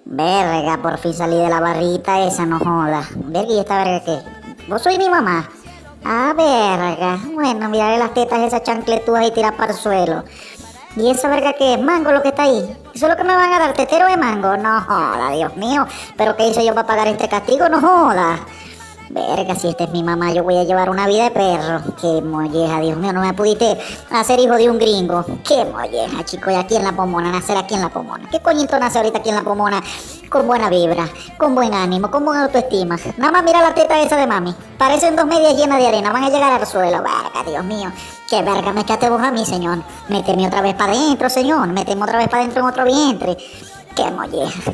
Verga, por fin salí de la barrita esa, no joda. Verga, ¿y esta verga qué? ¿Vos sois mi mamá? Ah, verga. Bueno, miraré las tetas esas chancletúas y tirar para el suelo. ¿Y esa verga qué es? ¿Mango lo que está ahí? ¿Eso es lo que me van a dar? ¿Tetero de mango? No joda, Dios mío. ¿Pero qué hice yo para pagar este castigo? No joda. Verga, si esta es mi mamá, yo voy a llevar una vida de perro. Qué molleja, Dios mío, no me pudiste hacer hijo de un gringo. Qué molleja, chico, y aquí en la Pomona, nacer aquí en la Pomona. ¿Qué coñito nace ahorita aquí en la Pomona? Con buena vibra, con buen ánimo, con buena autoestima. Nada más mira la teta esa de mami. Parecen dos medias llenas de arena, van a llegar al suelo. Verga, Dios mío. Qué verga me echaste vos a mí, señor. Méteme otra vez para adentro, señor. Méteme otra vez para adentro en otro vientre. Qué molleja.